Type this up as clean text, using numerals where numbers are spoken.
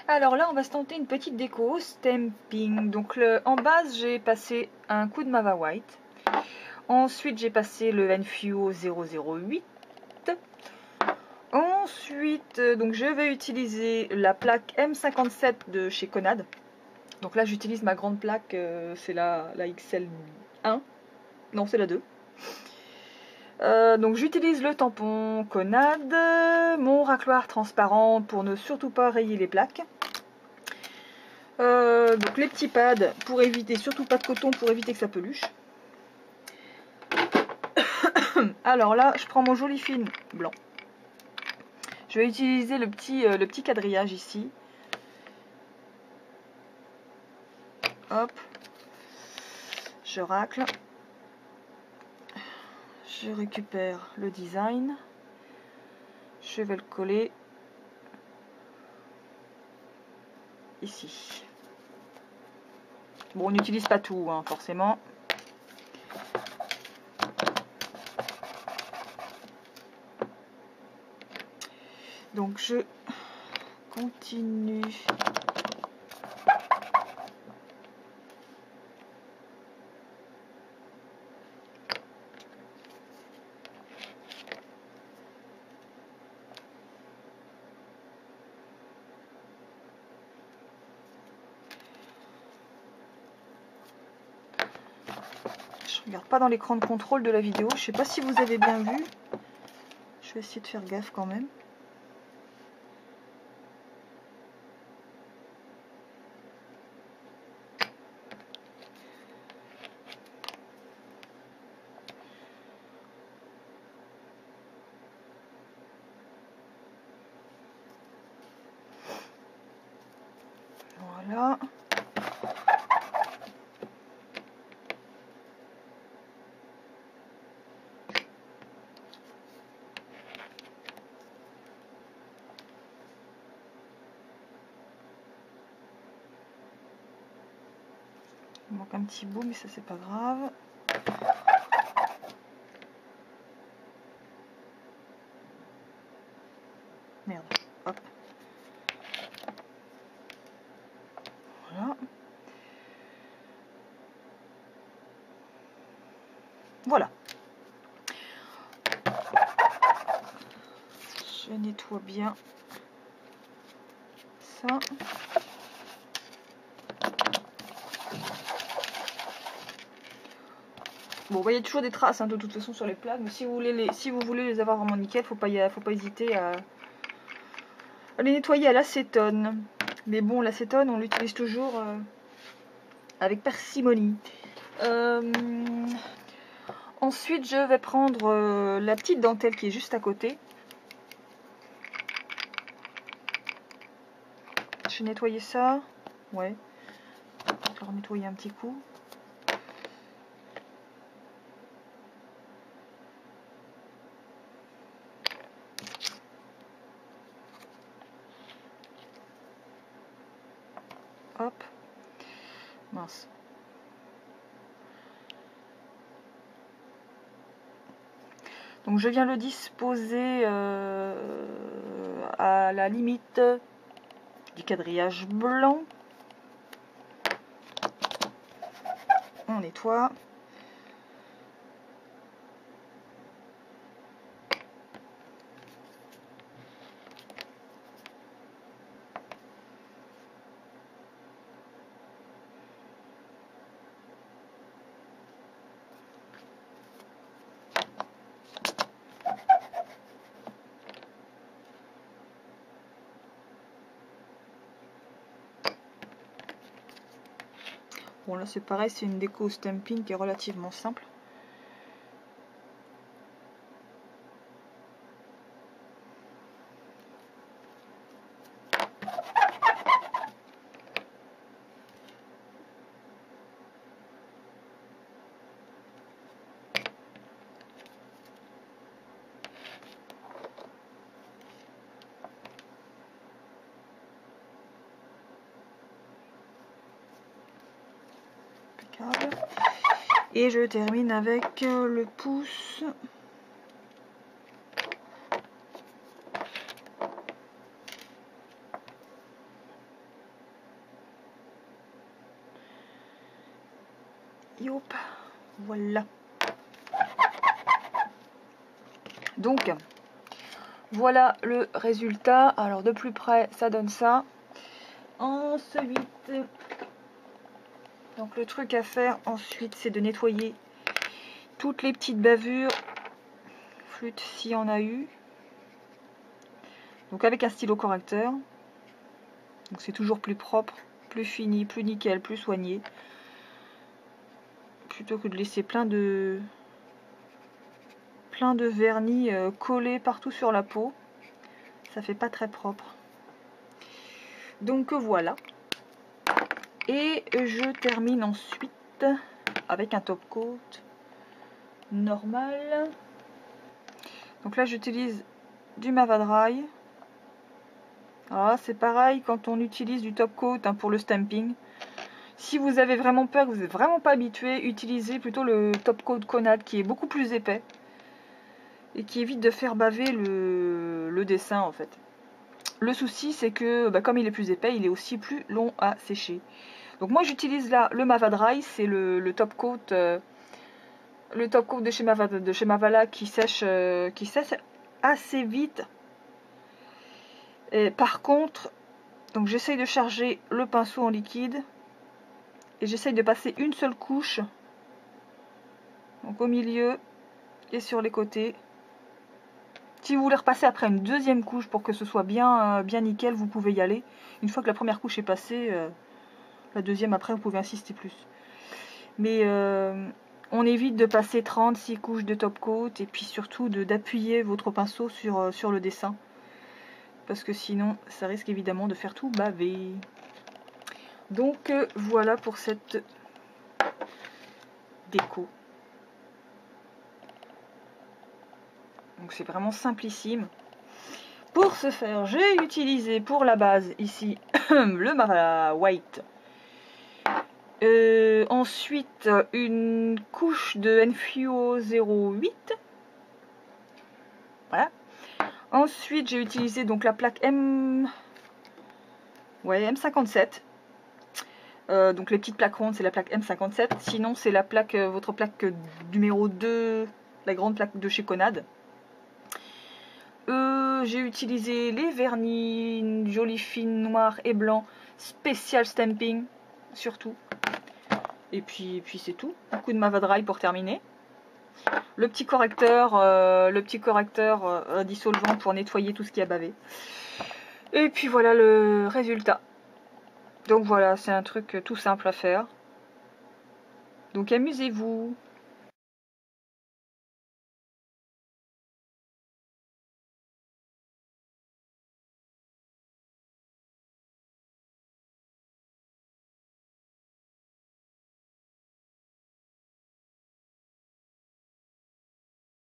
Alors là, on va se tenter une petite déco stamping. Donc en base, j'ai passé un coup de Mava White. Ensuite, j'ai passé le Enfio 008. Ensuite, donc je vais utiliser la plaque M57 de chez Conad. Donc là, j'utilise ma grande plaque, c'est la XL1. Non, c'est la 2. Donc j'utilise le tampon Conad, mon racloir transparent pour ne surtout pas rayer les plaques. Donc les petits pads pour éviter, surtout pas de coton pour éviter que ça peluche. Alors là, je prends mon joli film blanc. Je vais utiliser le petit quadrillage ici. Hop, je racle. Je récupère le design. Je vais le coller ici. Bon, on n'utilise pas tout, hein, forcément. Donc je continue. Je regarde pas dans l'écran de contrôle de la vidéo. Je sais pas si vous avez bien vu. Je vais essayer de faire gaffe quand même. Voilà. Il manque un petit bout, mais ça c'est pas grave. Merde. Hop. Voilà. Voilà. Je nettoie bien ça. Bon, bah, il y a toujours des traces hein, de toute façon sur les plaques, mais si vous voulez les avoir vraiment nickel, faut pas hésiter à les nettoyer à l'acétone. Mais bon, l'acétone, on l'utilise toujours avec parcimonie. Ensuite, je vais prendre la petite dentelle qui est juste à côté. Je vais nettoyer ça. Ouais. Je vais nettoyer un petit coup. Hop. Mince. Donc je viens le disposer à la limite du quadrillage blanc. On nettoie. Bon là c'est pareil, c'est une déco stamping qui est relativement simple. Et je termine avec le pouce. Et hop, voilà. Donc, voilà le résultat. Alors, de plus près, ça donne ça. Ensuite, donc le truc à faire ensuite, c'est de nettoyer toutes les petites bavures, flûte s'il y en a eu. Donc avec un stylo correcteur. Donc c'est toujours plus propre, plus fini, plus nickel, plus soigné. Plutôt que de laisser plein de vernis collés partout sur la peau. Ça fait pas très propre. Donc voilà. Et je termine ensuite avec un top coat normal. Donc là j'utilise du Mavadry. Alors c'est pareil quand on utilise du top coat hein, pour le stamping. Si vous avez vraiment peur, que vous n'êtes vraiment pas habitué, utilisez plutôt le top coat Conad qui est beaucoup plus épais et qui évite de faire baver le dessin en fait. Le souci c'est que comme il est plus épais, il est aussi plus long à sécher. Donc moi j'utilise là le Mavadry, c'est le top coat de chez Mavala qui sèche assez vite. Et par contre, donc j'essaye de charger le pinceau en liquide et j'essaye de passer une seule couche, donc au milieu et sur les côtés. Si vous voulez repasser après une deuxième couche pour que ce soit bien nickel, vous pouvez y aller. Une fois que la première couche est passée, la deuxième après vous pouvez insister plus. Mais on évite de passer 36 couches de top coat et puis surtout d'appuyer votre pinceau sur le dessin. Parce que sinon ça risque évidemment de faire tout baver. Donc voilà pour cette déco. Donc c'est vraiment simplissime. Pour ce faire, j'ai utilisé pour la base ici le Mavala White. Ensuite une couche de Enfio 08. Voilà. Ensuite j'ai utilisé donc la plaque M57. Donc les petites plaques rondes c'est la plaque M57. Sinon c'est la plaque, votre plaque numéro 2, la grande plaque de chez Conad. J'ai utilisé les vernis joli fine noir et blanc spécial stamping surtout. Et puis c'est tout. Un coup de Mavadry pour terminer. Le petit correcteur dissolvant pour nettoyer tout ce qui a bavé. Et puis voilà le résultat. Donc voilà, c'est un truc tout simple à faire. Donc amusez-vous.